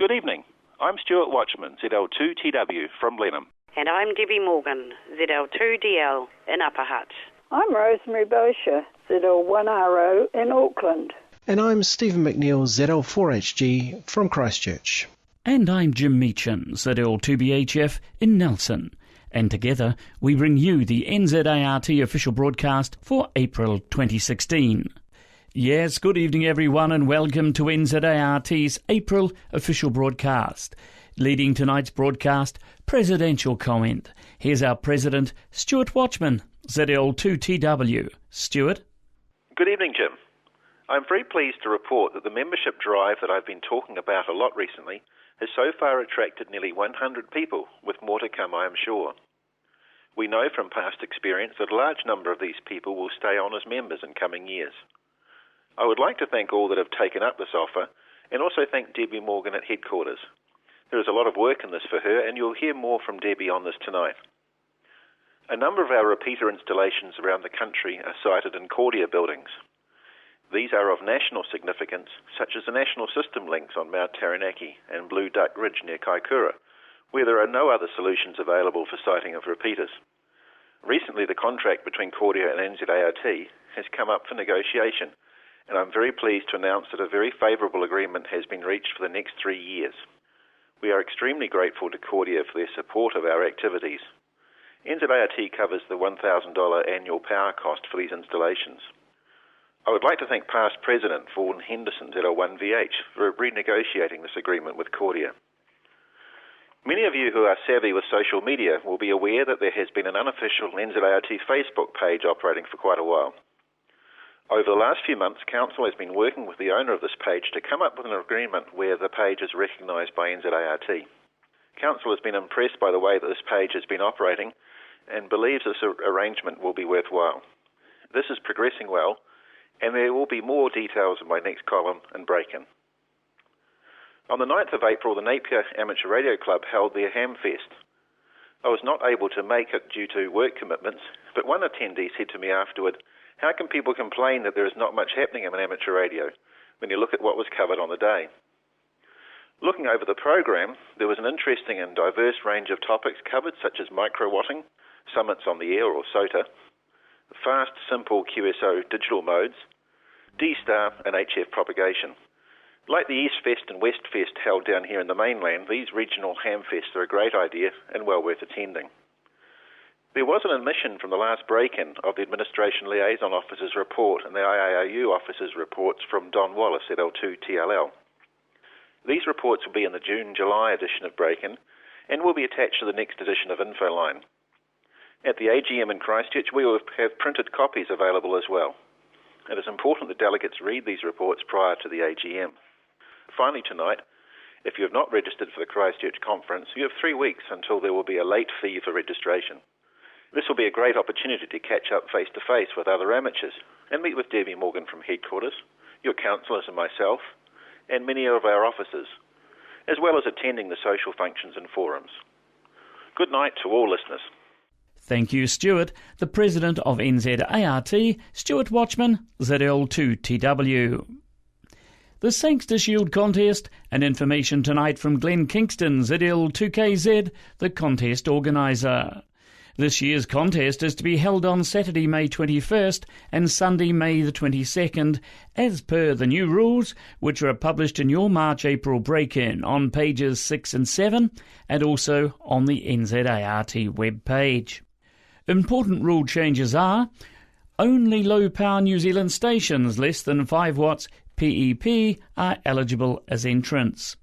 Good evening. I'm Stuart Watchman, ZL2TW from Blenheim. And I'm Debby Morgan, ZL2DL in Upper Hutt. I'm Rosemary Boshier, ZL1RO in Auckland. And I'm Stephen McNeill, ZL4HG from Christchurch. And I'm Jim Meechan, ZL2BHF in Nelson. And together we bring you the NZART official broadcast for April 2016. Yes, good evening everyone and welcome to NZART's April official broadcast. Leading tonight's broadcast, presidential comment. Here's our president, Stuart Watchman, ZL2TW. Stuart? Good evening, Jim. I'm very pleased to report that the membership drive that I've been talking about a lot recently has so far attracted nearly 100 people, with more to come, I am sure. We know from past experience that a large number of these people will stay on as members in coming years. I would like to thank all that have taken up this offer, and also thank Debby Morgan at headquarters. There is a lot of work in this for her, and you'll hear more from Debby on this tonight. A number of our repeater installations around the country are sited in cordia buildings. These are of national significance, such as the National System links on Mount Taranaki and Blue Duck Ridge near Kaikoura, where there are no other solutions available for siting of repeaters. Recently, the contract between Cordia and NZART has come up for negotiation, and I'm very pleased to announce that a very favourable agreement has been reached for the next 3 years. We are extremely grateful to Cordia for their support of our activities. NZART covers the $1,000 annual power cost for these installations. I would like to thank past President Vaughan Henderson at L1VH for renegotiating this agreement with Cordia. Many of you who are savvy with social media will be aware that there has been an unofficial NZART Facebook page operating for quite a while. Over the last few months, Council has been working with the owner of this page to come up with an agreement where the page is recognised by NZART. Council has been impressed by the way that this page has been operating and believes this arrangement will be worthwhile. This is progressing well, and there will be more details in my next column and break-in. On the 9th of April, the Napier Amateur Radio Club held their Hamfest. I was not able to make it due to work commitments, but one attendee said to me afterward, "How can people complain that there is not much happening in amateur radio when you look at what was covered on the day?" Looking over the program, there was an interesting and diverse range of topics covered, such as microwatting, summits on the air or SOTA, fast, simple QSO digital modes, D-Star and HF propagation. Like the East Fest and West Fest held down here in the mainland, these regional Hamfests are a great idea and well worth attending. There was an admission from the last break-in of the Administration Liaison Officer's report and the IARU Officer's reports from Don Wallace at L2TLL. These reports will be in the June-July edition of Break-In and will be attached to the next edition of Infoline. At the AGM in Christchurch, we will have printed copies available as well. It is important that delegates read these reports prior to the AGM. Finally tonight, if you have not registered for the Christchurch conference, you have 3 weeks until there will be a late fee for registration. This will be a great opportunity to catch up face-to-face with other amateurs and meet with Debby Morgan from headquarters, your councillors and myself, and many of our officers, as well as attending the social functions and forums. Good night to all listeners. Thank you, Stuart. The President of NZART, Stuart Watchman, ZL2TW. The Sangster Shield Contest, and information tonight from Glenn Kingston, ZL2KZ, the contest organiser. This year's contest is to be held on Saturday, May 21st and Sunday, May the 22nd, as per the new rules, which are published in your March-April break-in on pages 6 and 7, and also on the NZART webpage. Important rule changes are: only low-power New Zealand stations less than 5 watts PEP are eligible as entrants.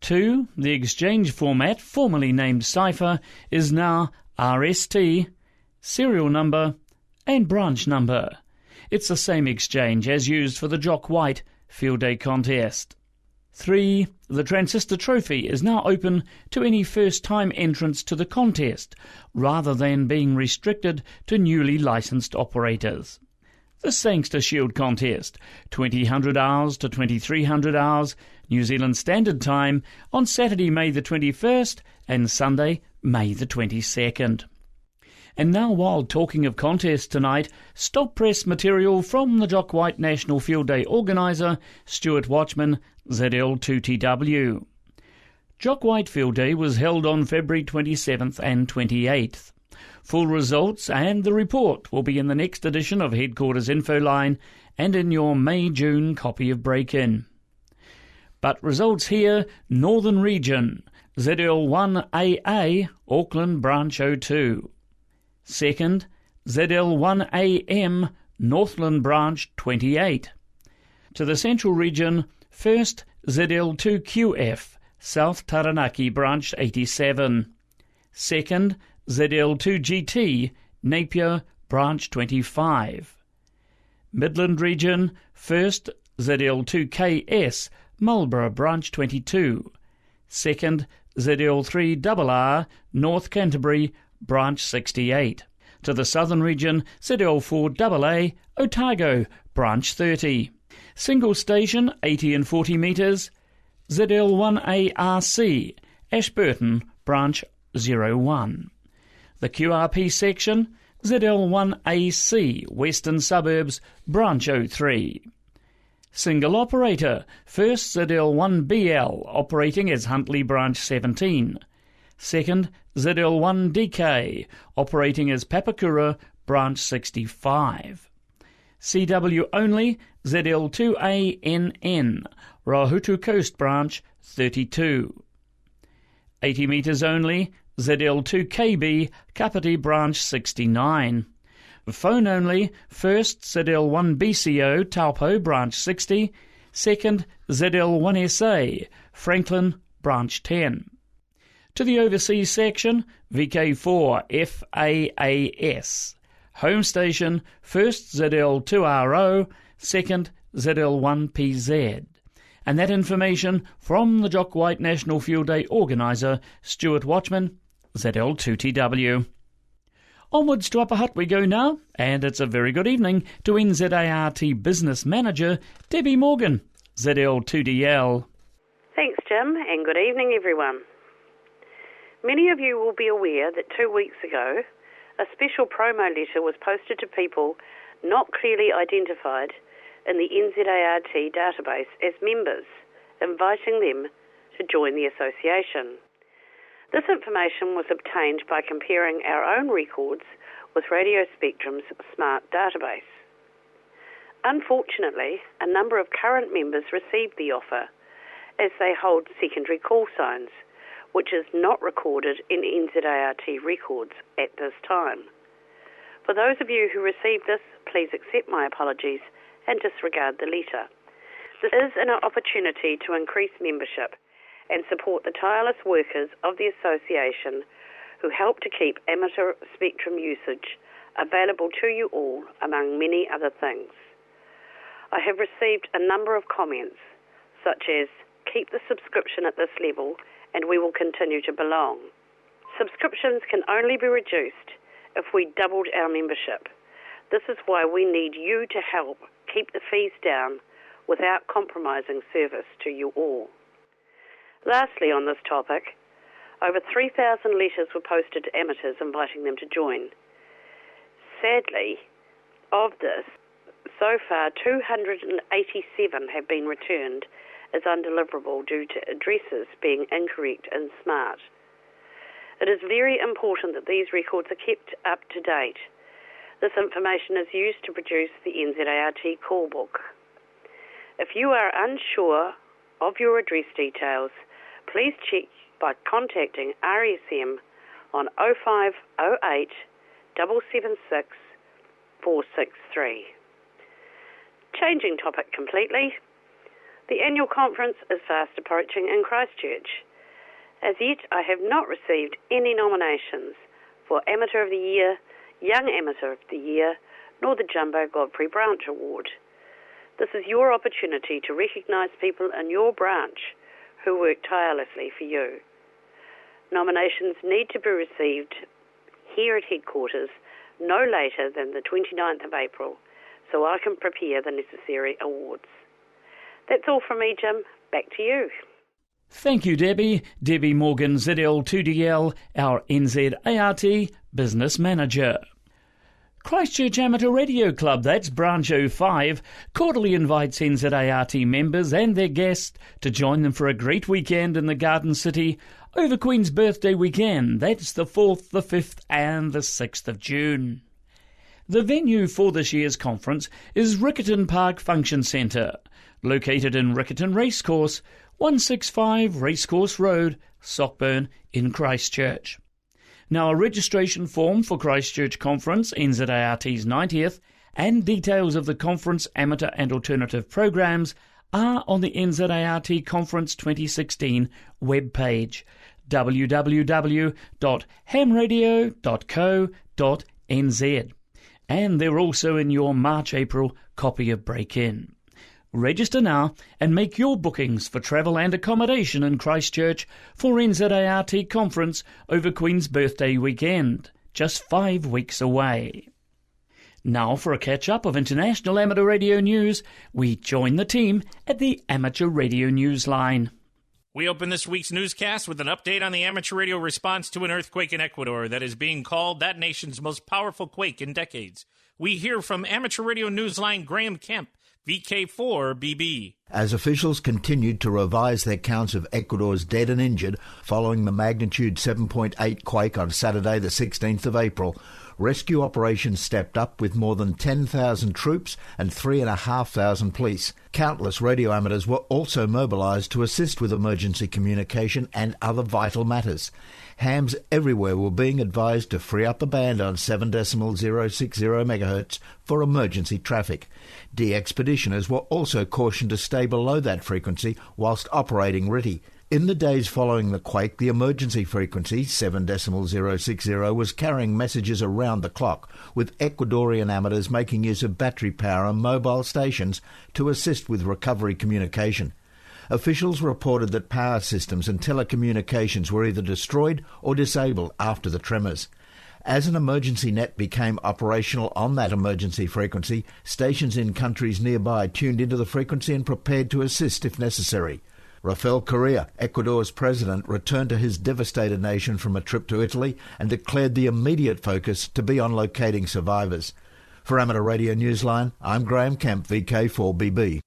2. The exchange format, formerly named Cipher, is now RST, serial number and branch number. It's the same exchange as used for the Jock White Field Day contest. 3. The Transistor Trophy is now open to any first-time entrants to the contest, rather than being restricted to newly licensed operators. The Sangster Shield Contest, 2000 hours to 2300 hours, New Zealand Standard Time, on Saturday, May the 21st and Sunday, May the 22nd. And now, while talking of contests tonight, stop press material from the Jock White National Field Day organiser, Stuart Watchman, ZL2TW. Jock Whitefield Day was held on February 27th and 28th. Full results and the report will be in the next edition of Headquarters Infoline and in your May-June copy of Break-In. But results here, Northern Region, ZL1AA, Auckland Branch 02. Second, ZL1AM, Northland Branch 28. To the Central Region, first ZL2QF, South Taranaki Branch 87. Second, ZL2GT, Napier Branch 25. Midland Region, first ZL2KS, Marlborough Branch 22. Second, ZL3RR, North Canterbury Branch 68. To the Southern Region, ZL4AA, Otago Branch 30. Single station, 80 and 40 metres, ZL1ARC, Ashburton Branch 01. The QRP section, ZL1AC, Western Suburbs Branch 03. Single operator, first ZL1BL, operating as Huntly Branch 17. Second, ZL1DK, operating as Papakura Branch 65. CW only, ZL2ANN, Rahutu Coast Branch 32. 80 metres only, ZL2KB, Kapiti Branch 69. Phone only, first ZL1BCO, Taupo Branch 60. Second, ZL1SA, Franklin Branch 10. To the overseas section, VK4 FAAS. Home station, first ZL2RO, second ZL1PZ. And that information from the Jock White National Field Day organiser, Stuart Watchman, ZL2TW. Onwards to Upper Hutt we go now, and it's a very good evening to NZART Business Manager, Debby Morgan, ZL2DL. Thanks, Jim, and good evening, everyone. Many of you will be aware that 2 weeks ago, a special promo letter was posted to people not clearly identified in the NZART database as members, inviting them to join the association. This information was obtained by comparing our own records with Radio Spectrum's smart database. Unfortunately, a number of current members received the offer as they hold secondary call signs, which is not recorded in NZART records at this time. For those of you who received this, please accept my apologies and disregard the letter. This is an opportunity to increase membership and support the tireless workers of the association who help to keep amateur spectrum usage available to you all, among many other things. I have received a number of comments, such as, keep the subscription at this level and we will continue to belong. Subscriptions can only be reduced if we doubled our membership. This is why we need you to help keep the fees down without compromising service to you all. Lastly, on this topic, over 3,000 letters were posted to amateurs inviting them to join. Sadly, of this, so far 287 have been returned as undeliverable due to addresses being incorrect in SMART. It is very important that these records are kept up to date. This information is used to produce the NZART call book. If you are unsure of your address details, please check by contacting RSM on 0508 776 463. Changing topic completely, the annual conference is fast approaching in Christchurch. As yet, I have not received any nominations for Amateur of the Year, Young Amateur of the Year, nor the Jumbo Godfrey Branch Award. This is your opportunity to recognise people in your branch who work tirelessly for you. Nominations need to be received here at headquarters no later than the 29th of April, so I can prepare the necessary awards. That's all from me, Jim. Back to you. Thank you, Debbie. Debby Morgan, ZL2DL, our NZART Business Manager. Christchurch Amateur Radio Club, that's Branch 05, cordially invites NZART members and their guests to join them for a great weekend in the Garden City over Queen's Birthday weekend. That's the 4th, the 5th and the 6th of June. The venue for this year's conference is Riccarton Park Function Centre, located in Riccarton Racecourse, 165 Racecourse Road, Sockburn in Christchurch. Now, a registration form for Christchurch Conference, NZART's 90th, and details of the conference amateur and alternative programs are on the NZART Conference 2016 webpage, www.hamradio.co.nz. And they're also in your March-April copy of Break-In. Register now and make your bookings for travel and accommodation in Christchurch for NZART Conference over Queen's Birthday weekend, just 5 weeks away. Now for a catch-up of international amateur radio news, we join the team at the Amateur Radio Newsline. We open this week's newscast with an update on the amateur radio response to an earthquake in Ecuador that is being called that nation's most powerful quake in decades. We hear from Amateur Radio Newsline Graham Kemp, VK4BB. As officials continued to revise their counts of Ecuador's dead and injured following the magnitude 7.8 quake on Saturday the 16th of April, rescue operations stepped up with more than 10,000 troops and 3,500 police. Countless radio amateurs were also mobilised to assist with emergency communication and other vital matters. Hams everywhere were being advised to free up the band on 7.060 MHz for emergency traffic. De-expeditioners were also cautioned to stay below that frequency whilst operating RTTY. In the days following the quake, the emergency frequency, 7.060, was carrying messages around the clock, with Ecuadorian amateurs making use of battery power and mobile stations to assist with recovery communication. Officials reported that power systems and telecommunications were either destroyed or disabled after the tremors. As an emergency net became operational on that emergency frequency, stations in countries nearby tuned into the frequency and prepared to assist if necessary. Rafael Correa, Ecuador's president, returned to his devastated nation from a trip to Italy and declared the immediate focus to be on locating survivors. For Amateur Radio Newsline, I'm Graham Kemp, VK4BB.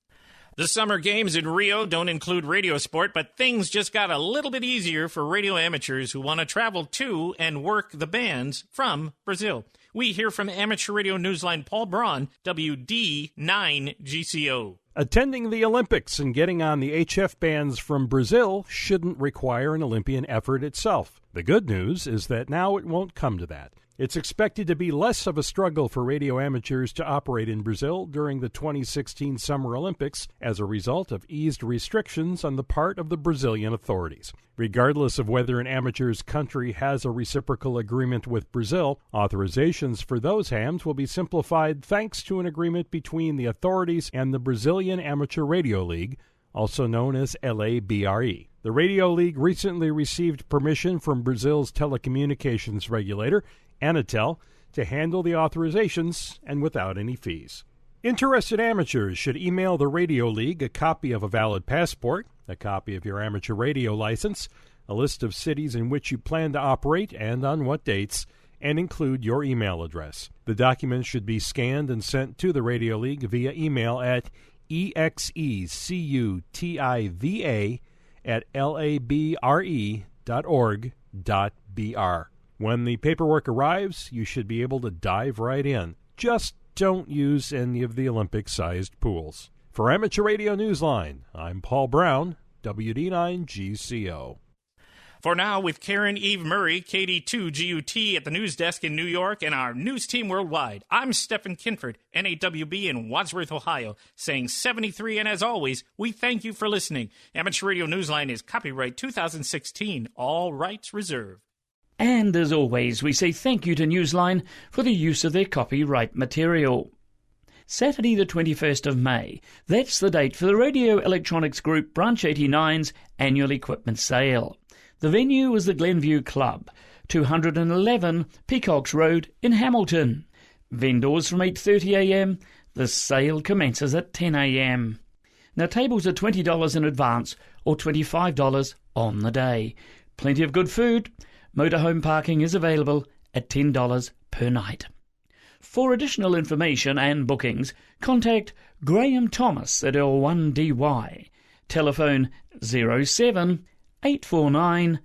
The Summer Games in Rio don't include radio sport, but things just got a little bit easier for radio amateurs who want to travel to and work the bands from Brazil. We hear from Amateur Radio Newsline Paul Braun, WD9GCO. Attending the Olympics and getting on the HF bands from Brazil shouldn't require an Olympian effort itself. The good news is that now it won't come to that. It's expected to be less of a struggle for radio amateurs to operate in Brazil during the 2016 Summer Olympics as a result of eased restrictions on the part of the Brazilian authorities. Regardless of whether an amateur's country has a reciprocal agreement with Brazil, authorizations for those hams will be simplified thanks to an agreement between the authorities and the Brazilian Amateur Radio League, also known as LABRE. The Radio League recently received permission from Brazil's telecommunications regulator, Anatel, to handle the authorizations and without any fees. Interested amateurs should email the Radio League a copy of a valid passport, a copy of your amateur radio license, a list of cities in which you plan to operate and on what dates, and include your email address. The documents should be scanned and sent to the Radio League via email at executiva@labre.org.br. When the paperwork arrives, you should be able to dive right in. Just don't use any of the Olympic-sized pools. For Amateur Radio Newsline, I'm Paul Brown, WD9GCO. For now, with Karen Eve Murray, KD2GUT at the news desk in New York and our news team worldwide, I'm Stephen Kinford, NAWB in Wadsworth, Ohio, saying 73, and as always, we thank you for listening. Amateur Radio Newsline is copyright 2016, all rights reserved. And as always, we say thank you to Newsline for the use of their copyright material. Saturday the 21st of May, that's the date for the Radio Electronics Group Branch 89's annual equipment sale. The venue was the Glenview Club, 211 Peacocks Road in Hamilton. Vendors from 8:30 a.m. The sale commences at 10 a.m. Now tables are $20 in advance or $25 on the day. Plenty of good food. Motorhome parking is available at $10 per night. For additional information and bookings, contact Graham Thomas at L1DY. Telephone 07 849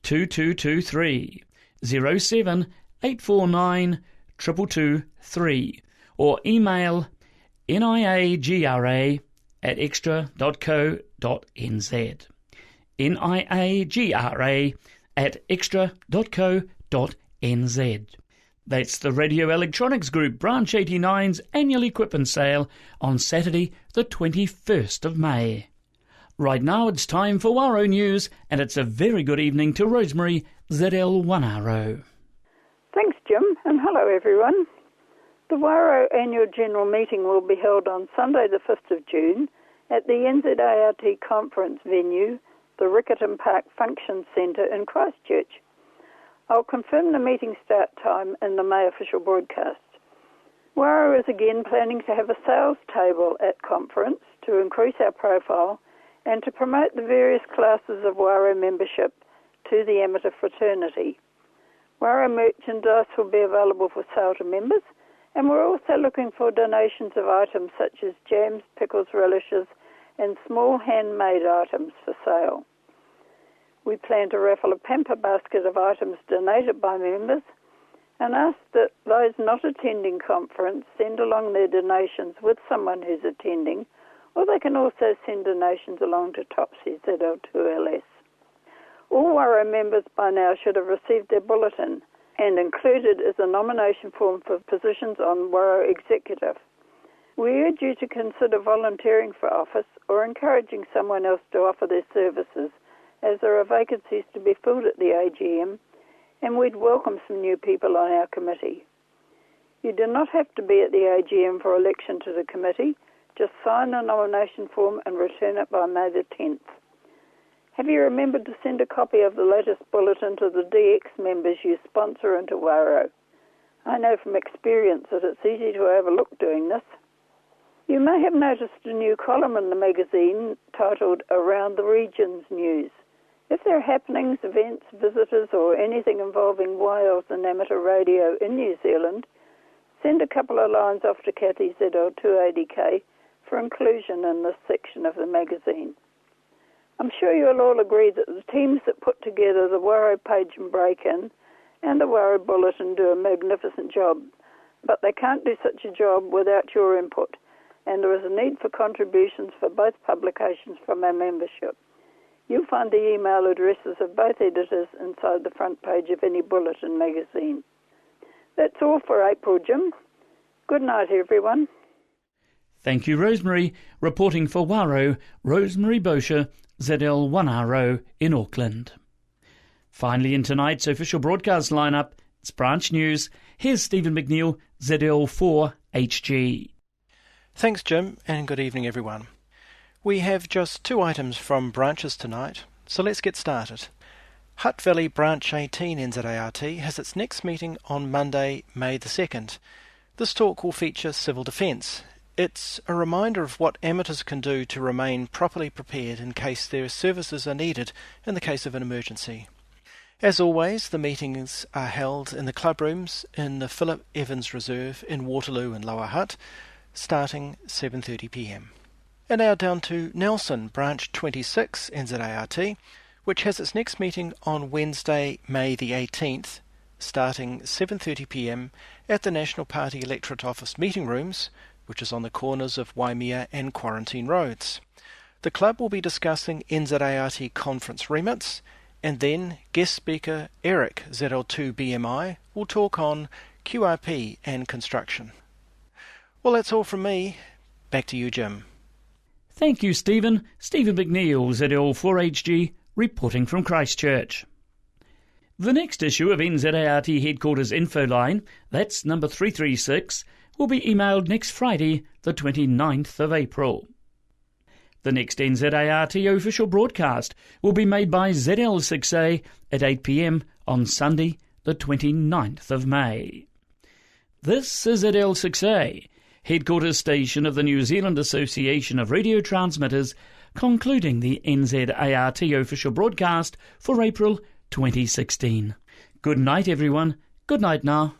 2223, 07 849 2223, or email niagra@extra.co.nz. niagra@extra.co.nz. That's the Radio Electronics Group Branch 89's annual equipment sale on Saturday the 21st of May. Right now it's time for WARO News, and it's a very good evening to Rosemary, ZL1RO. Thanks, Jim, and hello everyone. The WARO Annual General Meeting will be held on Sunday the 5th of June at the NZART Conference venue, the Riccarton Park Function Centre in Christchurch. I'll confirm the meeting start time in the May official broadcast. WARO is again planning to have a sales table at conference to increase our profile and to promote the various classes of WARO membership to the amateur fraternity. WARO merchandise will be available for sale to members, and we're also looking for donations of items such as jams, pickles, relishes, and small handmade items for sale. We plan to raffle a pamper basket of items donated by members and ask that those not attending conference send along their donations with someone who's attending, or they can also send donations along to Topsy ZL2LS. All WARO members by now should have received their bulletin, and included is a nomination form for positions on WARO Executive. We urge you to consider volunteering for office or encouraging someone else to offer their services, as there are vacancies to be filled at the AGM, and we'd welcome some new people on our committee. You do not have to be at the AGM for election to the committee. Just sign the nomination form and return it by May the 10th. Have you remembered to send a copy of the latest bulletin to the DX members you sponsor into WARO? I know from experience that it's easy to overlook doing this. You may have noticed a new column in the magazine titled Around the Regions News. If there are happenings, events, visitors, or anything involving WIOS and amateur radio in New Zealand, send a couple of lines off to Kathy ZL280K for inclusion in this section of the magazine. I'm sure you'll all agree that the teams that put together the WARO Page and Break-In and the WARO Bulletin do a magnificent job, but they can't do such a job without your input, and there is a need for contributions for both publications from our membership. You'll find the email addresses of both editors inside the front page of any bulletin magazine. That's all for April, Jim. Good night, everyone. Thank you, Rosemary. Reporting for WARO, Rosemary Boshier, ZL1RO in Auckland. Finally, in tonight's official broadcast lineup, it's Branch News. Here's Stephen McNeill, ZL4HG. Thanks, Jim, and good evening, everyone. We have just 2 items from branches tonight, so let's get started. Hutt Valley Branch 18 NZART has its next meeting on Monday, May the 2nd. This talk will feature civil defence. It's a reminder of what amateurs can do to remain properly prepared in case their services are needed in the case of an emergency. As always, the meetings are held in the clubrooms in the Philip Evans Reserve in Waterloo and Lower Hutt, starting 7:30 p.m. And now down to Nelson, Branch 26 NZART, which has its next meeting on Wednesday, May the 18th, starting 7:30 p.m. at the National Party Electorate Office meeting rooms, which is on the corners of Waimea and Quarantine Roads. The club will be discussing NZART conference remits, and then guest speaker Eric, ZL2BMI, will talk on QRP and construction. Well, that's all from me. Back to you, Jim. Thank you, Stephen. Stephen McNeill, ZL4HG, reporting from Christchurch. The next issue of NZART Headquarters Info Line, that's number 336, will be emailed next Friday, the 29th of April. The next NZART official broadcast will be made by ZL6A at 8 p.m. on Sunday, the 29th of May. This is ZL6A, headquarters station of the New Zealand Association of Radio Transmitters, concluding the NZART official broadcast for April 2016. Good night, everyone. Good night now.